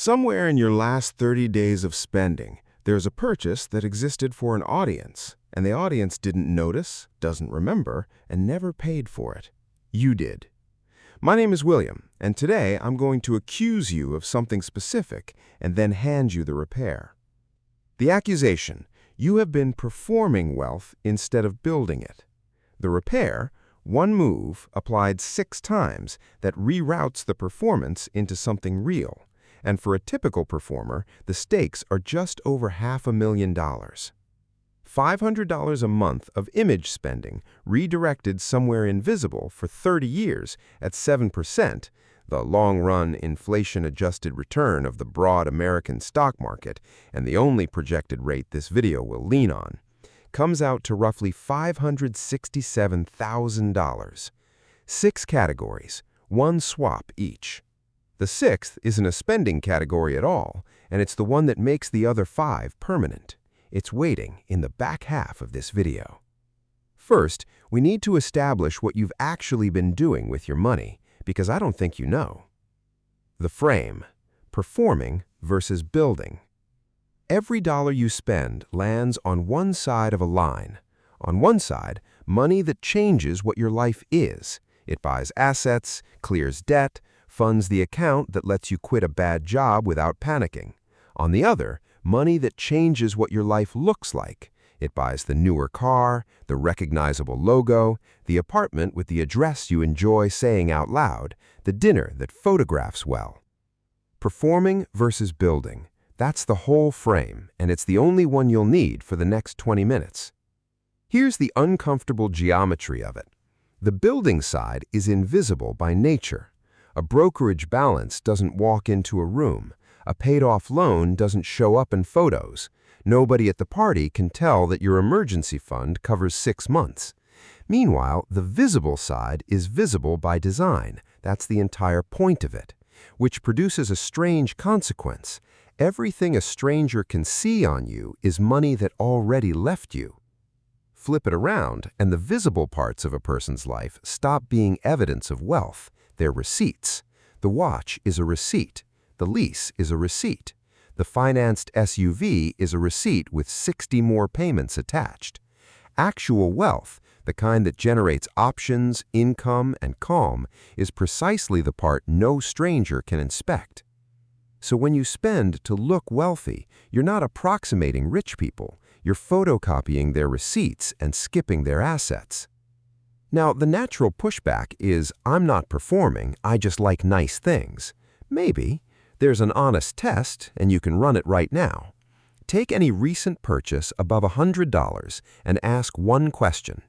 Somewhere in your last 30 days of spending, there's a purchase that existed for an audience, and the audience didn't notice, doesn't remember, and never paid for it. You did. My name is William, and today I'm going to accuse you of something specific and then hand you the repair. The accusation: you have been performing wealth instead of building it. The repair: one move applied 6 times that reroutes the performance into something real. And for a typical performer, the stakes are just over $500,000. $500 a month of image spending redirected somewhere invisible for 30 years at 7%, the long-run inflation-adjusted return of the broad American stock market, and the only projected rate this video will lean on, comes out to roughly $567,000. 6 categories, 1 swap each. The 6th isn't a spending category at all, and it's the one that makes the other 5 permanent. It's waiting in the back half of this video. First, we need to establish what you've actually been doing with your money, because I don't think you know. The frame: performing versus building. Every dollar you spend lands on one side of a line. On one side, money that changes what your life is. It buys assets, clears debt, funds the account that lets you quit a bad job without panicking. On the other, money that changes what your life looks like. It buys the newer car, the recognizable logo, the apartment with the address you enjoy saying out loud, the dinner that photographs well. Performing versus building. That's the whole frame, and it's the only one you'll need for the next 20 minutes. Here's the uncomfortable geometry of it. The building side is invisible by nature. A brokerage balance doesn't walk into a room. A paid-off loan doesn't show up in photos. Nobody at the party can tell that your emergency fund covers 6 months. Meanwhile, the visible side is visible by design. That's the entire point of it, which produces a strange consequence. Everything a stranger can see on you is money that already left you. Flip it around, and the visible parts of a person's life stop being evidence of wealth. They're receipts. The watch is a receipt. The lease is a receipt. The financed SUV is a receipt with 60 more payments attached. Actual wealth, the kind that generates options, income, and calm, is precisely the part no stranger can inspect. So when you spend to look wealthy, you're not approximating rich people. You're photocopying their receipts and skipping their assets. Now, the natural pushback is, I'm not performing, I just like nice things. Maybe. There's an honest test, and you can run it right now. Take any recent purchase above $100 and ask one question.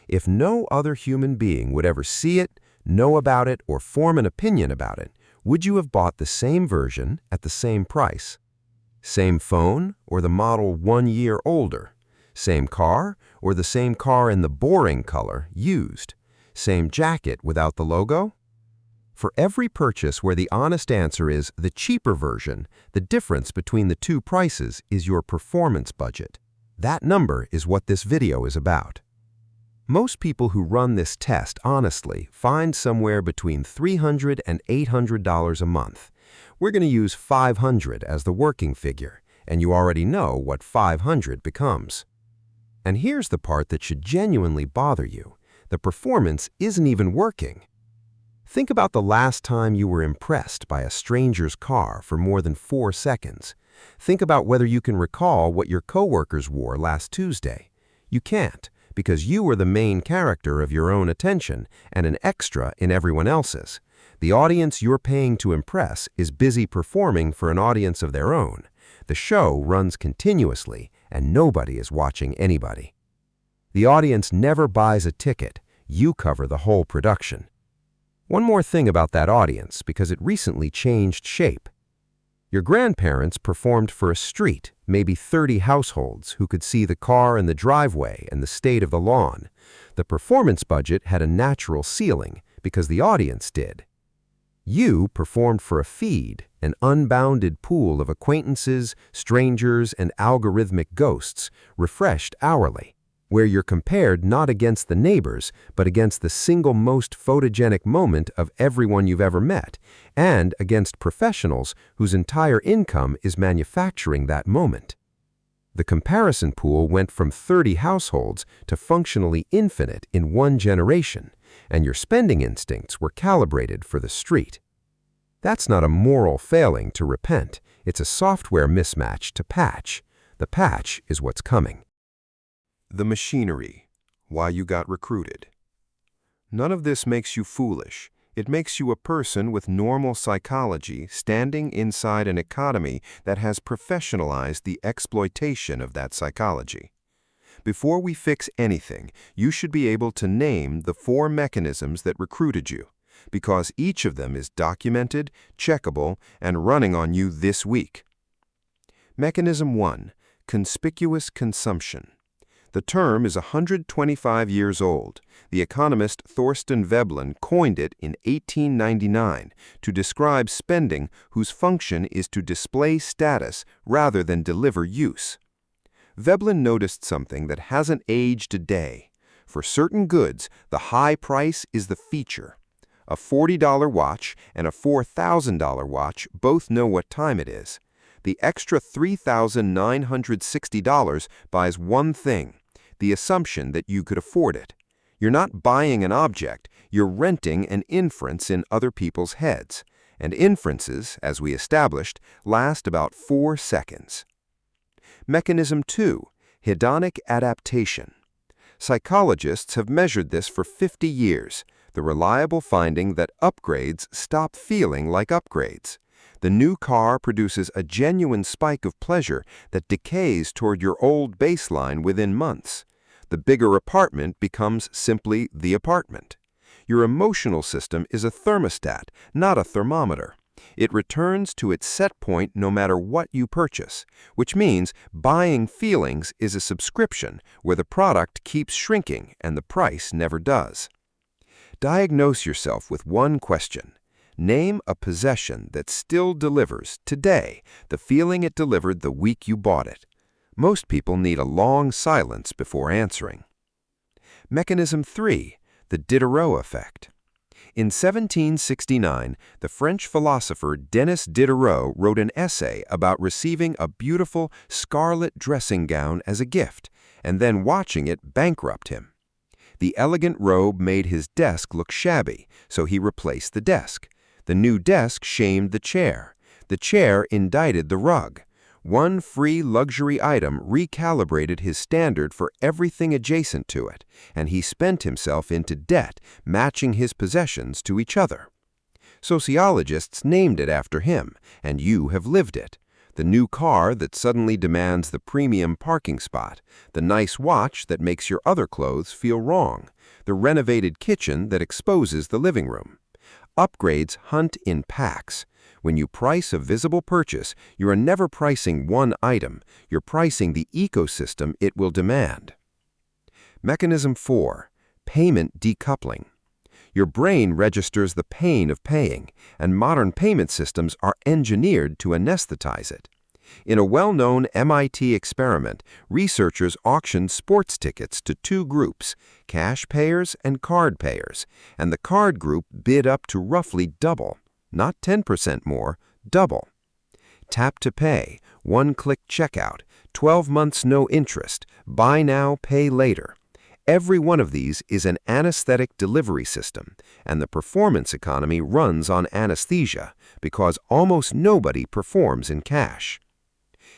If no other human being would ever see it, know about it, or form an opinion about it, would you have bought the same version at the same price? Same phone or the model 1 year older? Same car or the same car in the boring color, used? Same jacket without the logo? For every purchase where the honest answer is the cheaper version, the difference between the 2 prices is your performance budget. That number is what this video is about. Most people who run this test honestly find somewhere between $300 and $800 a month. We're going to use 500 as the working figure, and you already know what 500 becomes. And here's the part that should genuinely bother you. The performance isn't even working. Think about the last time you were impressed by a stranger's car for more than 4 seconds. Think about whether you can recall what your coworkers wore last Tuesday. You can't, because you were the main character of your own attention and an extra in everyone else's. The audience you're paying to impress is busy performing for an audience of their own. The show runs continuously, and nobody is watching anybody. The audience never buys a ticket. You cover the whole production. One more thing about that audience, because it recently changed shape. Your grandparents performed for a street, maybe 30 households, who could see the car and the driveway and the state of the lawn. The performance budget had a natural ceiling, because the audience did. You performed for a feed, an unbounded pool of acquaintances, strangers, and algorithmic ghosts, refreshed hourly. where you're compared not against the neighbors, but against the single most photogenic moment of everyone you've ever met, and against professionals whose entire income is manufacturing that moment. The comparison pool went from 30 households to functionally infinite in one generation, and your spending instincts were calibrated for the street. That's not a moral failing to repent, it's a software mismatch to patch. The patch is what's coming. The machinery, why you got recruited. None of this makes you foolish. It makes you a person with normal psychology standing inside an economy that has professionalized the exploitation of that psychology. Before we fix anything, you should be able to name the 4 mechanisms that recruited you, because each of them is documented, checkable, and running on you this week. Mechanism 1, conspicuous consumption. The term is 125 years old. The economist Thorstein Veblen coined it in 1899 to describe spending whose function is to display status rather than deliver use. Veblen noticed something that hasn't aged a day. For certain goods, the high price is the feature. A $40 watch and a $4,000 watch both know what time it is. The extra $3,960 buys one thing, the assumption that you could afford it. You're not buying an object, you're renting an inference in other people's heads. And inferences, as we established, last about 4 seconds. Mechanism 2, hedonic adaptation. Psychologists have measured this for 50 years, the reliable finding that upgrades stop feeling like upgrades. The new car produces a genuine spike of pleasure that decays toward your old baseline within months. The bigger apartment becomes simply the apartment. Your emotional system is a thermostat, not a thermometer. It returns to its set point no matter what you purchase, which means buying feelings is a subscription where the product keeps shrinking and the price never does. Diagnose yourself with one question. Name a possession that still delivers, today, the feeling it delivered the week you bought it. Most people need a long silence before answering. Mechanism 3, the Diderot effect. In 1769, the French philosopher Denis Diderot wrote an essay about receiving a beautiful scarlet dressing gown as a gift, and then watching it bankrupt him. The elegant robe made his desk look shabby, so he replaced the desk. The new desk shamed the chair. The chair indicted the rug. One free luxury item recalibrated his standard for everything adjacent to it, and he spent himself into debt, matching his possessions to each other. Sociologists named it after him, and you have lived it. The new car that suddenly demands the premium parking spot, the nice watch that makes your other clothes feel wrong, the renovated kitchen that exposes the living room. Upgrades hunt in packs. When you price a visible purchase, you are never pricing one item, you're pricing the ecosystem it will demand. Mechanism 4, payment decoupling. Your brain registers the pain of paying, and modern payment systems are engineered to anesthetize it. In a well-known MIT experiment, researchers auctioned sports tickets to 2 groups, cash payers and card payers, and the card group bid up to roughly double, not 10% more, double. Tap to pay, one-click checkout, 12 months no interest, buy now, pay later. Every one of these is an anesthetic delivery system, and the performance economy runs on anesthesia because almost nobody performs in cash.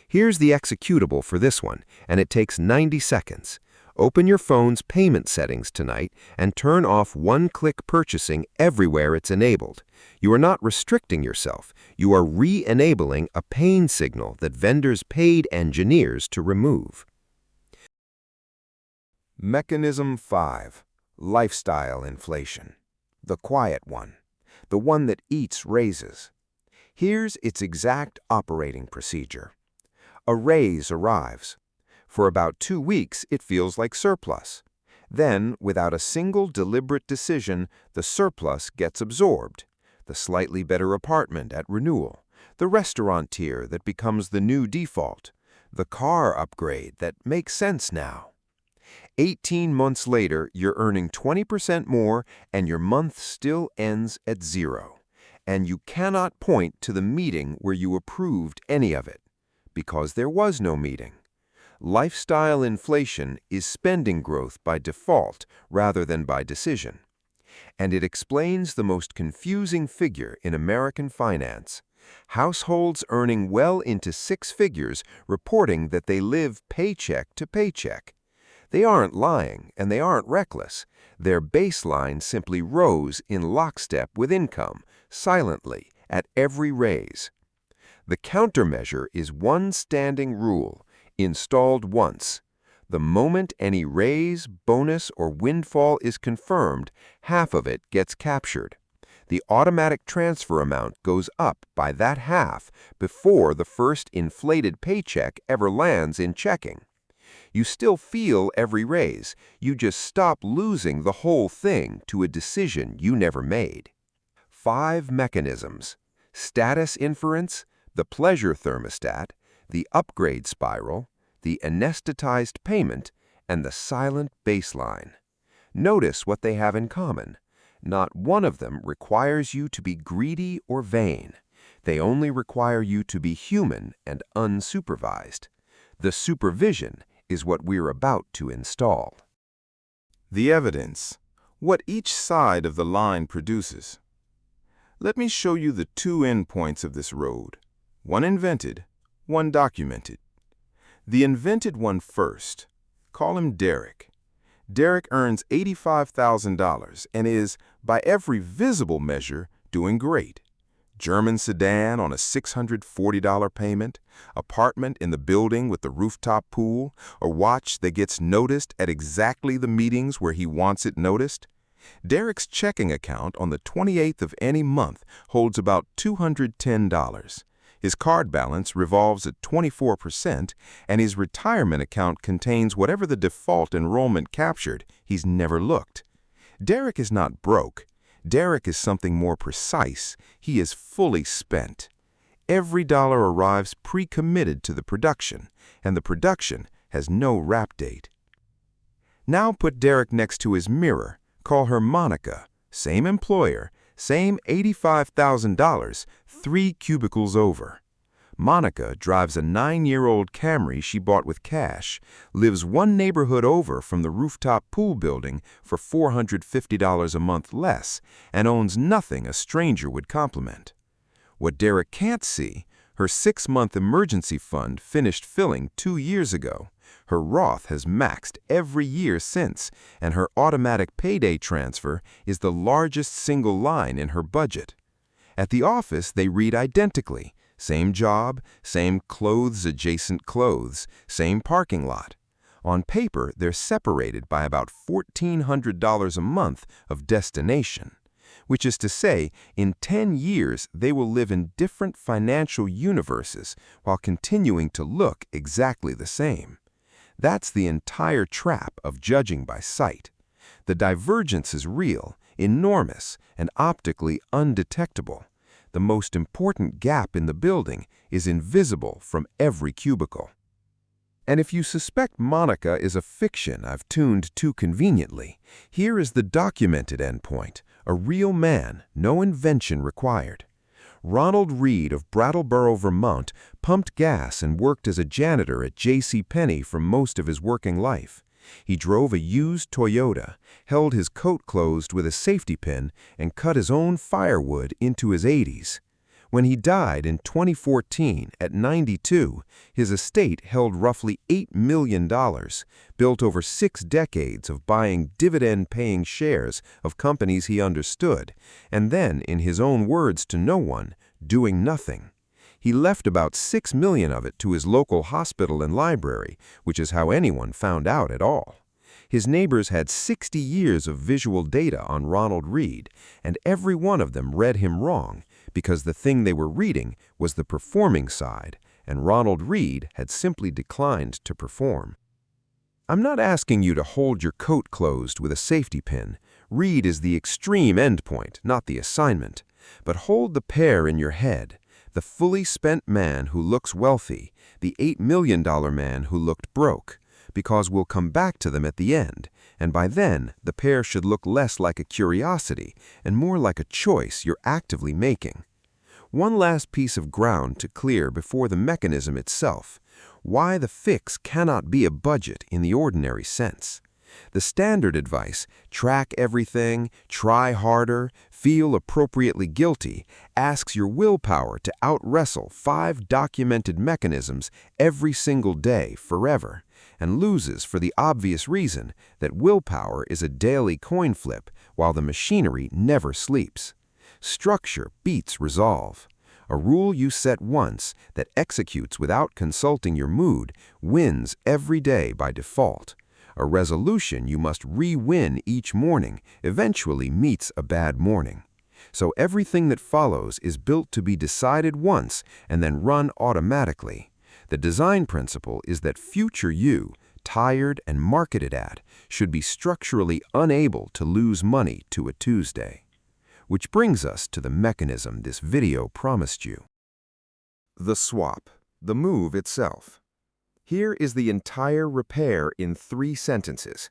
Here's the executable for this one, and it takes 90 seconds. Open your phone's payment settings tonight and turn off one-click purchasing everywhere it's enabled. You are not restricting yourself. You are re-enabling a pain signal that vendors paid engineers to remove. Mechanism 5, lifestyle inflation. The quiet one. The one that eats raises. Here's its exact operating procedure. A raise arrives. For about 2 weeks, it feels like surplus. Then, without a single deliberate decision, the surplus gets absorbed. The slightly better apartment at renewal, the restaurant tier that becomes the new default, the car upgrade that makes sense now. 18 months later, you're earning 20% more and your month still ends at 0. And you cannot point to the meeting where you approved any of it, because there was no meeting. Lifestyle inflation is spending growth by default rather than by decision. And it explains the most confusing figure in American finance. Households earning well into 6 figures reporting that they live paycheck to paycheck. They aren't lying and they aren't reckless. Their baseline simply rose in lockstep with income, silently, at every raise. The countermeasure is one standing rule, installed once. The moment any raise, bonus, or windfall is confirmed, half of it gets captured. The automatic transfer amount goes up by that half before the first inflated paycheck ever lands in checking. You still feel every raise, you just stop losing the whole thing to a decision you never made. 5 mechanisms: status inference, the pleasure thermostat, the upgrade spiral, the anesthetized payment, and the silent baseline. Notice what they have in common. Not one of them requires you to be greedy or vain. They only require you to be human and unsupervised. The supervision is what we're about to install. The evidence, what each side of the line produces. Let me show you the 2 endpoints of this road, one invented, one documented. The invented one first. Call him Derek. Derek earns $85,000 and is, by every visible measure, doing great. German sedan on a $640 payment, apartment in the building with the rooftop pool, a watch that gets noticed at exactly the meetings where he wants it noticed. Derek's checking account on the 28th of any month holds about $210. His card balance revolves at 24%, and his retirement account contains whatever the default enrollment captured. He's never looked. Derek is not broke. Derek is something more precise. He is fully spent. Every dollar arrives pre-committed to the production, and the production has no wrap date. Now put Derek next to his mirror. Call her Monica. Same employer, same $85,000, 3 cubicles over. Monica drives a 9-year-old Camry she bought with cash, lives one neighborhood over from the rooftop pool building for $450 a month less, and owns nothing a stranger would compliment. What Derek can't see, her 6-month emergency fund finished filling 2 years ago. Her Roth has maxed every year since, and her automatic payday transfer is the largest single line in her budget. At the office, they read identically. Same job, same clothes-adjacent clothes, same parking lot. On paper, they're separated by about $1,400 a month of destination, which is to say, in 10 years, they will live in different financial universes while continuing to look exactly the same. That's the entire trap of judging by sight. The divergence is real, enormous, and optically undetectable. The most important gap in the building is invisible from every cubicle. And if you suspect Monica is a fiction I've tuned too conveniently, here is the documented endpoint, a real man, no invention required. Ronald Reed of Brattleboro, Vermont, pumped gas and worked as a janitor at JCPenney for most of his working life. He drove a used Toyota, held his coat closed with a safety pin, and cut his own firewood into his 80s. When he died in 2014 at 92, his estate held roughly $8 million, built over 6 decades of buying dividend-paying shares of companies he understood, and then, in his own words to no one, doing nothing. He left about $6 million of it to his local hospital and library, which is how anyone found out at all. His neighbors had 60 years of visual data on Ronald Reed, and every one of them read him wrong, because the thing they were reading was the performing side, and Ronald Reed had simply declined to perform. I'm not asking you to hold your coat closed with a safety pin. Reed is the extreme endpoint, not the assignment. But hold the pair in your head. The fully spent man who looks wealthy, the $8 million man who looked broke. because we'll come back to them at the end, and by then, the pair should look less like a curiosity and more like a choice you're actively making. One last piece of ground to clear before the mechanism itself: why the fix cannot be a budget in the ordinary sense. The standard advice, track everything, try harder, feel appropriately guilty, asks your willpower to out-wrestle 5 documented mechanisms every single day forever, and loses for the obvious reason that willpower is a daily coin flip while the machinery never sleeps. Structure beats resolve. A rule you set once that executes without consulting your mood wins every day by default. A resolution you must re-win each morning eventually meets a bad morning. So everything that follows is built to be decided once and then run automatically. The design principle is that future you, tired and marketed at, should be structurally unable to lose money to a Tuesday. Which brings us to the mechanism this video promised you. The swap, the move itself. Here is the entire repair in 3 sentences.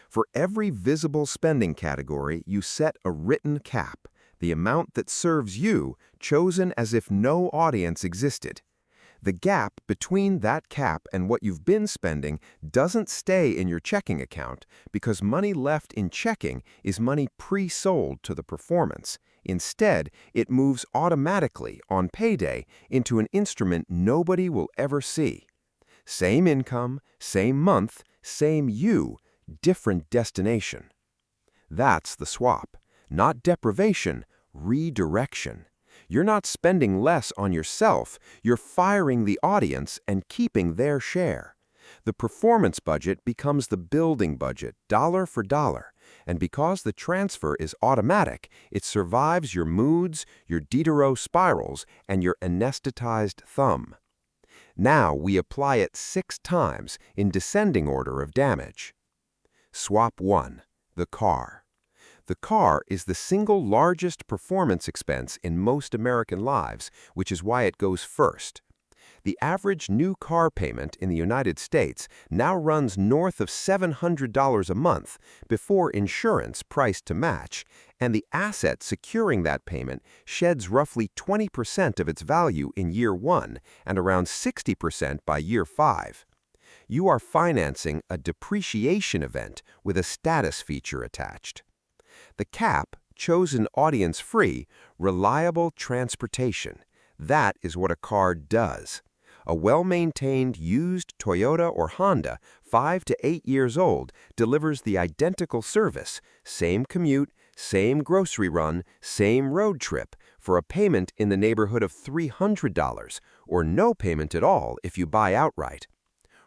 For every visible spending category, you set a written cap, the amount that serves you, chosen as if no audience existed. The gap between that cap and what you've been spending doesn't stay in your checking account because money left in checking is money pre-sold to the performance. Instead, it moves automatically on payday into an instrument nobody will ever see. Same income, same month, same you, different destination. That's the swap. Not deprivation, redirection. You're not spending less on yourself, you're firing the audience and keeping their share. The performance budget becomes the building budget, dollar for dollar, and because the transfer is automatic, it survives your moods, your Diderot spirals, and your anesthetized thumb. Now we apply it 6 times in descending order of damage. Swap 1. The car. The car is the single largest performance expense in most American lives, which is why it goes first. The average new car payment in the United States now runs north of $700 a month before insurance priced to match, and the asset securing that payment sheds roughly 20% of its value in year 1 and around 60% by year 5. You are financing a depreciation event with a status feature attached. The cap, chosen audience-free, reliable transportation. That is what a car does. A well-maintained used Toyota or Honda, 5 to 8 years old, delivers the identical service, same commute, same grocery run, same road trip, for a payment in the neighborhood of $300, or no payment at all if you buy outright.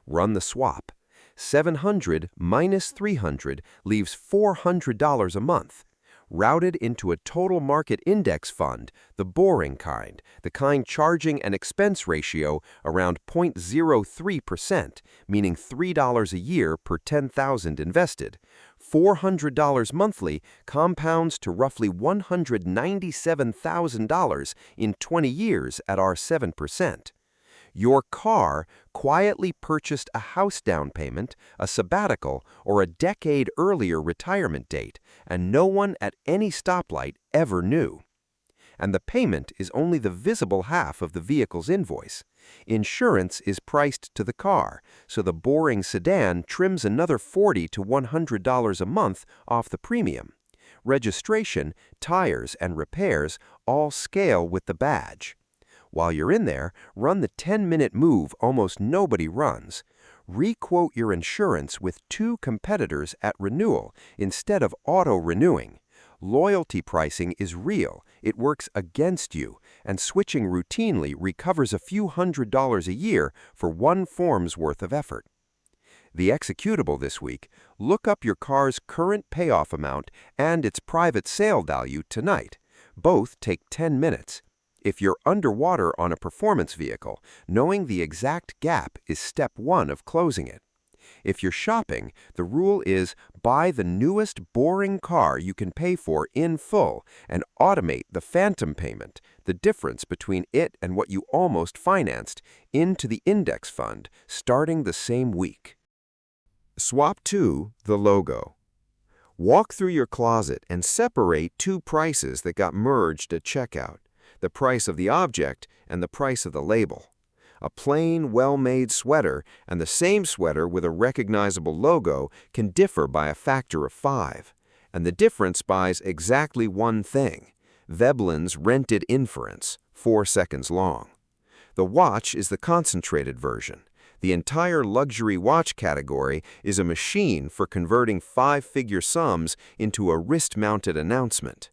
Run the swap. $700 minus $300 leaves $400 a month. Routed into a total market index fund, the boring kind, the kind charging an expense ratio around 0.03%, meaning $3 a year per $10,000 invested. $400 monthly compounds to roughly $197,000 in 20 years at our 7%. Your car quietly purchased a house down payment, a sabbatical, or a decade earlier retirement date, and no one at any stoplight ever knew. And the payment is only the visible half of the vehicle's invoice. Insurance is priced to the car, so the boring sedan trims another $40 to $100 a month off the premium. Registration, tires, and repairs all scale with the badge. While you're in there, run the 10-minute move almost nobody runs. Requote your insurance with 2 competitors at renewal instead of auto-renewing. Loyalty pricing is real, it works against you, and switching routinely recovers a few $100s a year for one form's worth of effort. The executable this week: look up your car's current payoff amount and its private sale value tonight. Both take 10 minutes. If you're underwater on a performance vehicle, knowing the exact gap is step 1 of closing it. If you're shopping, the rule is buy the newest boring car you can pay for in full and automate the phantom payment, the difference between it and what you almost financed, into the index fund starting the same week. Swap 2, the logo. Walk through your closet and separate two prices that got merged at checkout, the price of the object and the price of the label. A plain, well-made sweater and the same sweater with a recognizable logo can differ by a factor of 5, and the difference buys exactly one thing: Veblen's rented inference, 4 seconds long. The watch is the concentrated version. The entire luxury watch category is a machine for converting 5-figure sums into a wrist-mounted announcement.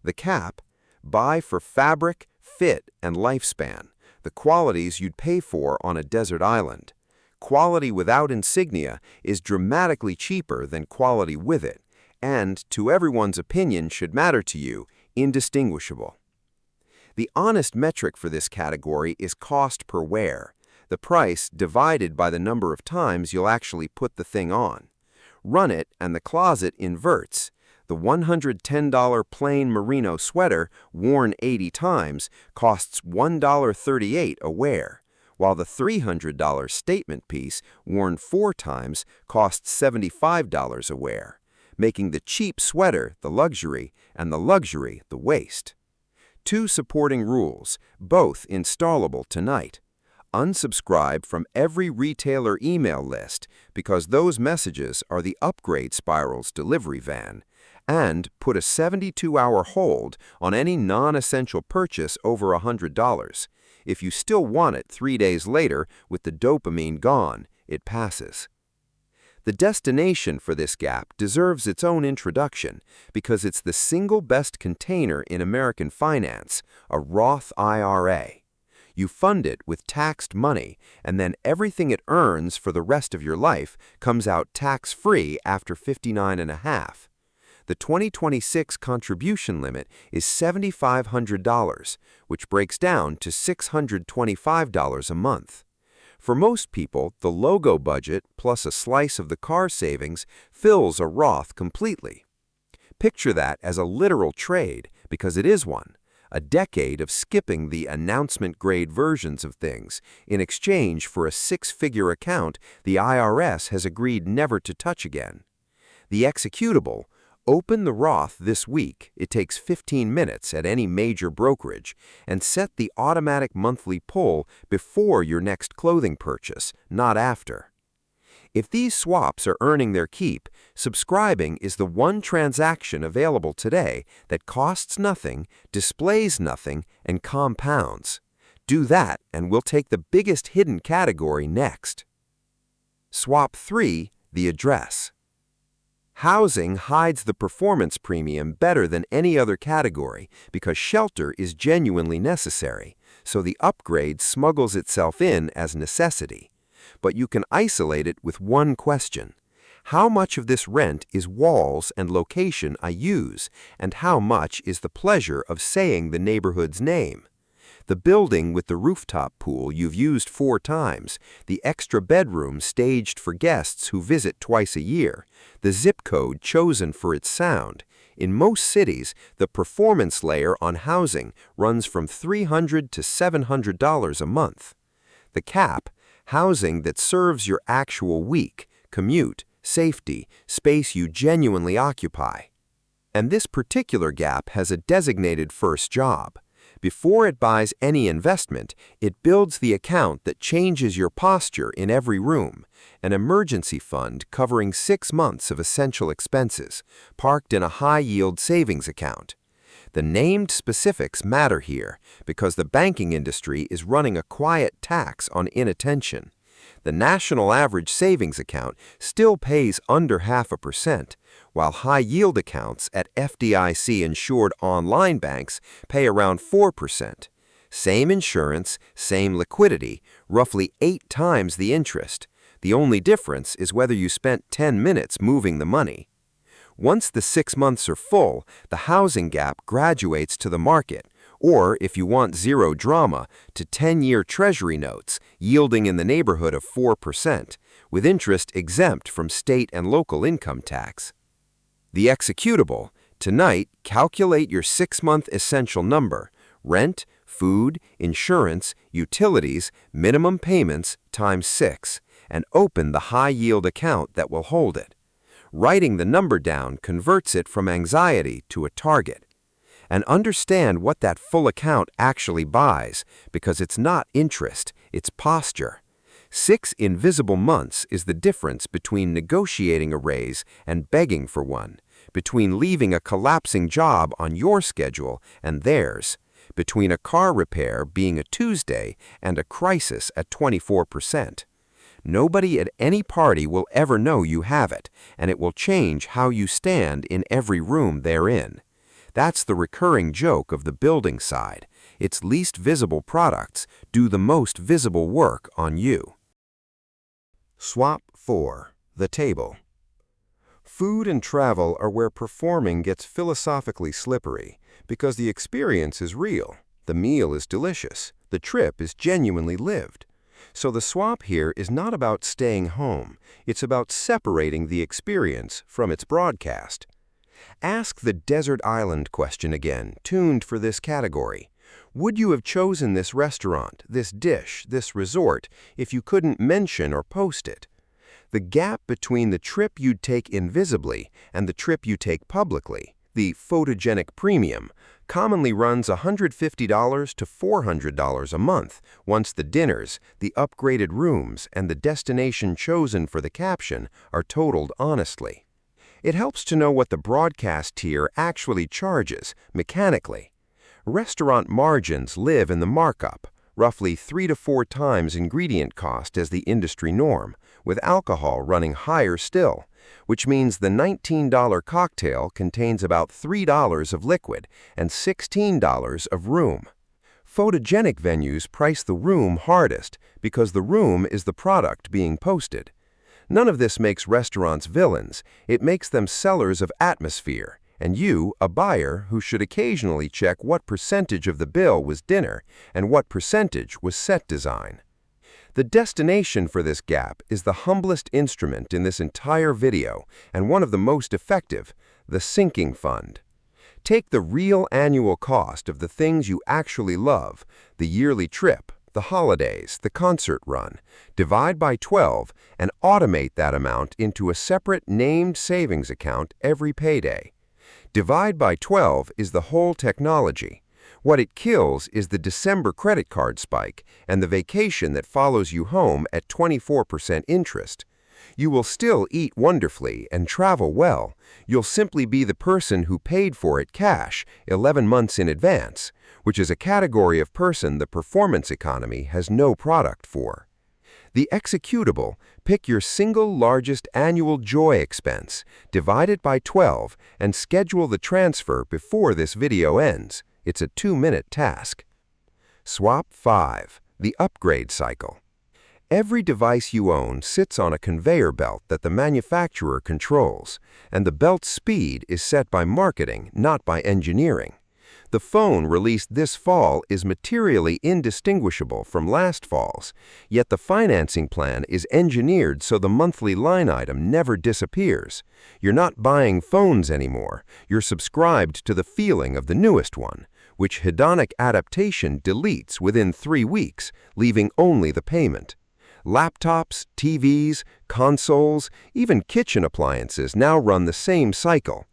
The cap: buy for fabric, fit, and lifespan, the qualities you'd pay for on a desert island. Quality without insignia is dramatically cheaper than quality with it, and, to everyone's opinion should matter to you, indistinguishable. The honest metric for this category is cost per wear, the price divided by the number of times you'll actually put the thing on. Run it and the closet inverts. The $110 plain merino sweater, worn 80 times, costs $1.38 a wear, while the $300 statement piece, worn 4 times, costs $75 a wear, making the cheap sweater the luxury and the luxury the waste. 2 supporting rules, both installable tonight. Unsubscribe from every retailer email list because those messages are the upgrade spiral's delivery van, and put a 72-hour hold on any non-essential purchase over $100. If you still want it 3 days later with the dopamine gone, it passes. The destination for this gap deserves its own introduction because it's the single best container in American finance, a Roth IRA. You fund it with taxed money, and then everything it earns for the rest of your life comes out tax-free after 59.5. The 2026 contribution limit is $7,500, which breaks down to $625 a month. For most people, the logo budget plus a slice of the car savings fills a Roth completely. Picture that as a literal trade, because it is one. A decade of skipping the announcement-grade versions of things in exchange for a 6-figure account the IRS has agreed never to touch again. The executable: open the Roth this week, it takes 15 minutes at any major brokerage, and set the automatic monthly pull before your next clothing purchase, not after. If these swaps are earning their keep, subscribing is the one transaction available today that costs nothing, displays nothing, and compounds. Do that, and we'll take the biggest hidden category next. Swap 3, the address. Housing hides the performance premium better than any other category because shelter is genuinely necessary, so the upgrade smuggles itself in as necessity. But you can isolate it with one question: how much of this rent is walls and location I use, and how much is the pleasure of saying the neighborhood's name? The building with the rooftop pool you've used 4 times, the extra bedroom staged for guests who visit twice a year, the zip code chosen for its sound. In most cities, the performance layer on housing runs from $300 to $700 a month. The cap: housing that serves your actual week, commute, safety, space you genuinely occupy. And this particular gap has a designated first job. Before it buys any investment, it builds the account that changes your posture in every room, an emergency fund covering 6 months of essential expenses, parked in a high-yield savings account. The named specifics matter here because the banking industry is running a quiet tax on inattention. The national average savings account still pays under 0.5%, while high-yield accounts at FDIC-insured online banks pay around 4%. Same insurance, same liquidity, roughly 8 times the interest. The only difference is whether you spent 10 minutes moving the money. Once the 6 months are full, the housing gap graduates to the market, or, if you want zero drama, to 10-year Treasury notes, yielding in the neighborhood of 4%, with interest exempt from state and local income tax. The executable: tonight, calculate your 6-month essential number: rent, food, insurance, utilities, minimum payments times 6, and open the high-yield account that will hold it. Writing the number down converts it from anxiety to a target. And understand what that full account actually buys, because it's not interest, it's posture. 6 invisible months is the difference between negotiating a raise and begging for one, between leaving a collapsing job on your schedule and theirs, between a car repair being a Tuesday and a crisis at 24%. Nobody at any party will ever know you have it, and it will change how you stand in every room they're in. That's the recurring joke of the building side. Its least visible products do the most visible work on you. Swap 4. The table. Food and travel are where performing gets philosophically slippery, because the experience is real, the meal is delicious, the trip is genuinely lived. So the swap here is not about staying home, it's about separating the experience from its broadcast. Ask the desert island question again, tuned for this category. Would you have chosen this restaurant, this dish, this resort, if you couldn't mention or post it? The gap between the trip you'd take invisibly and the trip you take publicly, the photogenic premium, commonly runs $150 to $400 a month once the dinners, the upgraded rooms, and the destination chosen for the caption are totaled honestly. It helps to know what the broadcast tier actually charges, mechanically. Restaurant margins live in the markup, roughly 3 to 4 times ingredient cost as the industry norm, with alcohol running higher still, which means the $19 cocktail contains about $3 of liquid and $16 of room. Photogenic venues price the room hardest because the room is the product being posted. None of this makes restaurants villains, it makes them sellers of atmosphere, and you, a buyer who should occasionally check what percentage of the bill was dinner and what percentage was set design. The destination for this gap is the humblest instrument in this entire video and one of the most effective, the sinking fund. Take the real annual cost of the things you actually love, the yearly trip, the holidays, the concert run, divide by 12 and automate that amount into a separate named savings account every payday. Divide by 12 is the whole technology. What it kills is the December credit card spike and the vacation that follows you home at 24% interest. You will still eat wonderfully and travel well. You'll simply be the person who paid for it cash 11 months in advance, which is a category of person the performance economy has no product for. The executable, pick your single largest annual joy expense, divide it by 12, and schedule the transfer before this video ends. It's a 2-minute task. Swap 5. The upgrade cycle. Every device you own sits on a conveyor belt that the manufacturer controls, and the belt's speed is set by marketing, not by engineering. The phone released this fall is materially indistinguishable from last fall's, yet the financing plan is engineered so the monthly line item never disappears. You're not buying phones anymore, you're subscribed to the feeling of the newest one, which hedonic adaptation deletes within 3 weeks, leaving only the payment. Laptops, TVs, consoles, even kitchen appliances now run the same cycle.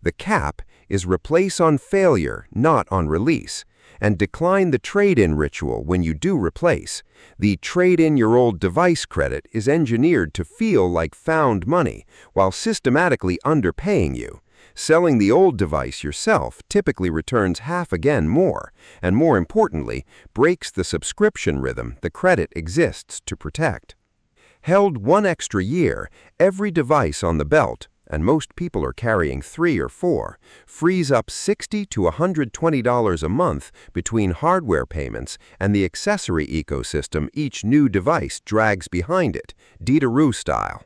The cap is replace on failure, not on release, and decline the trade-in ritual when you do replace. The trade-in your old device credit is engineered to feel like found money while systematically underpaying you. Selling the old device yourself typically returns half again more, and more importantly, breaks the subscription rhythm the credit exists to protect. Held 1 extra year, every device on the belt, and most people are carrying 3 or 4, frees up $60 to $120 a month between hardware payments and the accessory ecosystem each new device drags behind it, Diderot style.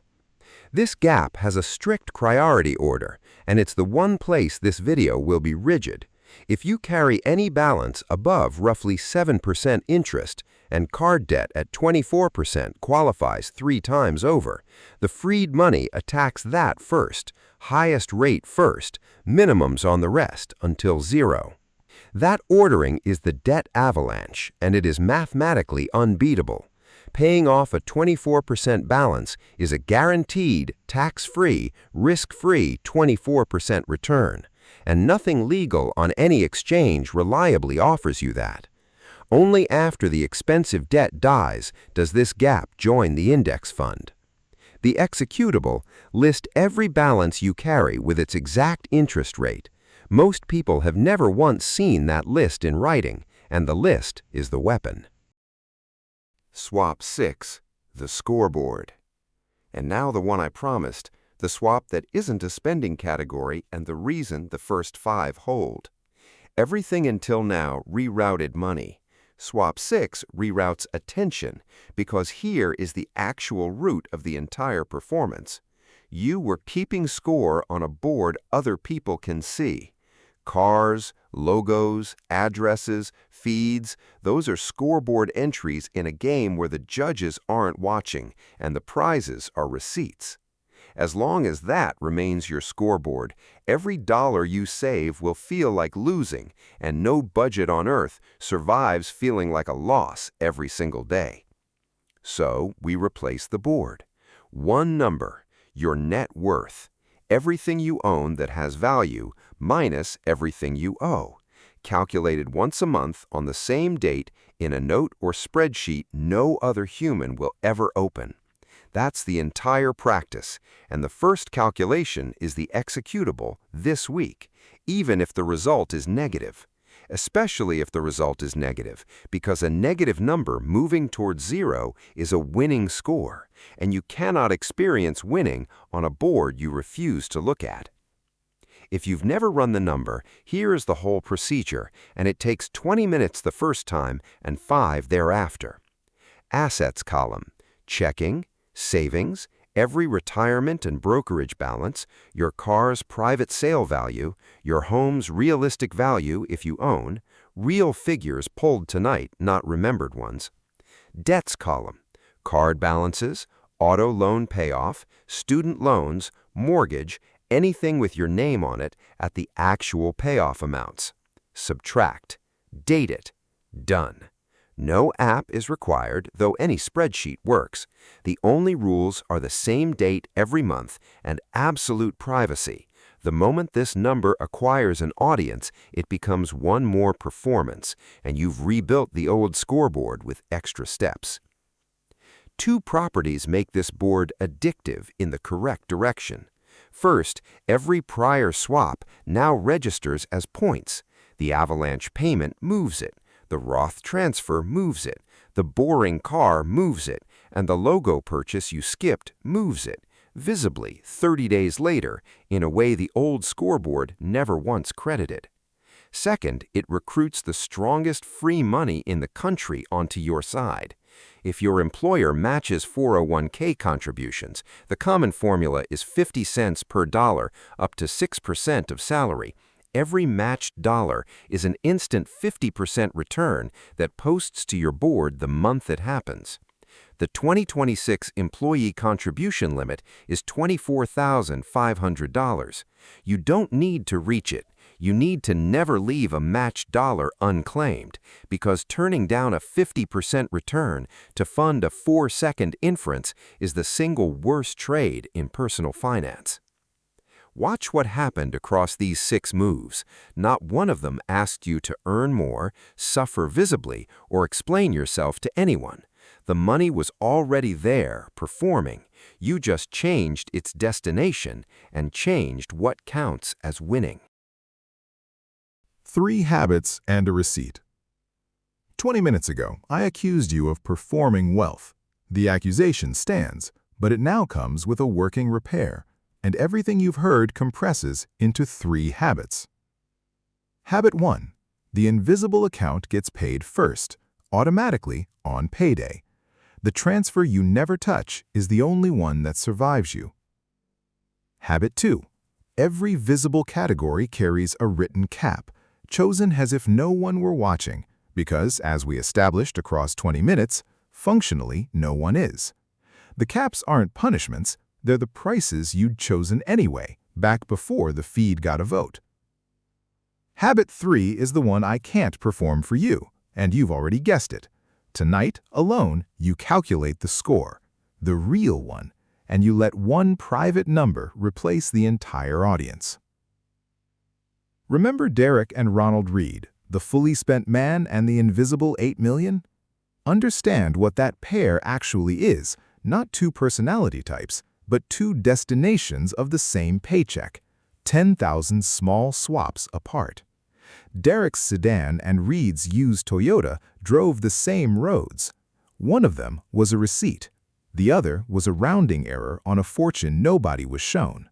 This gap has a strict priority order, and it's the one place this video will be rigid. If you carry any balance above roughly 7% interest, and card debt at 24% qualifies 3 times over, the freed money attacks that first, highest rate first, minimums on the rest until 0. That ordering is the debt avalanche, and it is mathematically unbeatable. Paying off a 24% balance is a guaranteed, tax-free, risk-free 24% return, and nothing legal on any exchange reliably offers you that. Only after the expensive debt dies does this gap join the index fund. The executable lists every balance you carry with its exact interest rate. Most people have never once seen that list in writing, and the list is the weapon. Swap 6, the scoreboard. And now the one I promised, the swap that isn't a spending category and the reason the first 5 hold. Everything until now rerouted money. Swap 6 reroutes attention because here is the actual root of the entire performance. You were keeping score on a board other people can see. Cars, logos, addresses, feeds, those are scoreboard entries in a game where the judges aren't watching and the prizes are receipts. As long as that remains your scoreboard, every dollar you save will feel like losing, and no budget on earth survives feeling like a loss every single day. So we replace the board. One number, your net worth. Everything you own that has value minus everything you owe, calculated once a month on the same date in a note or spreadsheet no other human will ever open. That's the entire practice, and the first calculation is the executable this week, even if the result is negative. Especially if the result is negative, because a negative number moving towards 0 is a winning score, and you cannot experience winning on a board you refuse to look at. If you've never run the number, here is the whole procedure, and it takes 20 minutes the first time and 5 thereafter. Assets column, checking, savings, every retirement and brokerage balance, your car's private sale value, your home's realistic value if you own, real figures pulled tonight, not remembered ones. Debts column, card balances, auto loan payoff, student loans, mortgage, anything with your name on it at the actual payoff amounts. Subtract. Date it. Done. No app is required, though any spreadsheet works. The only rules are the same date every month and absolute privacy. The moment this number acquires an audience, it becomes one more performance, and you've rebuilt the old scoreboard with extra steps. 2 properties make this board addictive in the correct direction. First, every prior swap now registers as points. The avalanche payment moves it. The Roth transfer moves it, the boring car moves it, and the logo purchase you skipped moves it, visibly 30 days later, in a way the old scoreboard never once credited. Second, it recruits the strongest free money in the country onto your side. If your employer matches 401k contributions, the common formula is 50 cents per dollar up to 6% of salary. Every matched dollar is an instant 50% return that posts to your board the month it happens. The 2026 employee contribution limit is $24,500. You don't need to reach it. You need to never leave a matched dollar unclaimed, because turning down a 50% return to fund a 4-second inference is the single worst trade in personal finance. Watch what happened across these 6 moves. Not one of them asked you to earn more, suffer visibly, or explain yourself to anyone. The money was already there, performing. You just changed its destination and changed what counts as winning. 3 habits and a receipt. 20 minutes ago, I accused you of performing wealth. The accusation stands, but it now comes with a working repair. And everything you've heard compresses into 3 habits. Habit 1. The invisible account gets paid first, automatically on payday. The transfer you never touch is the only one that survives you. Habit 2. Every visible category carries a written cap, chosen as if no one were watching, because, as we established across 20 minutes, functionally no one is. The caps aren't punishments. They're the prices you'd chosen anyway, back before the feed got a vote. Habit 3 is the one I can't perform for you, and you've already guessed it. Tonight, alone, you calculate the score, the real one, and you let one private number replace the entire audience. Remember Derek and Ronald Reed, the fully spent man and the invisible 8 million? Understand what that pair actually is, not two personality types, but two destinations of the same paycheck, 10,000 small swaps apart. Derek's sedan and Reed's used Toyota drove the same roads. One of them was a receipt. The other was a rounding error on a fortune nobody was shown.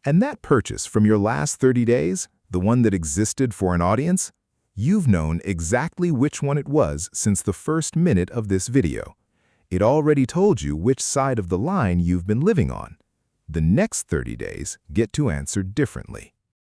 And that purchase from your last 30 days, the one that existed for an audience, you've known exactly which one it was since the first minute of this video. It already told you which side of the line you've been living on. The next 30 days get to answer differently.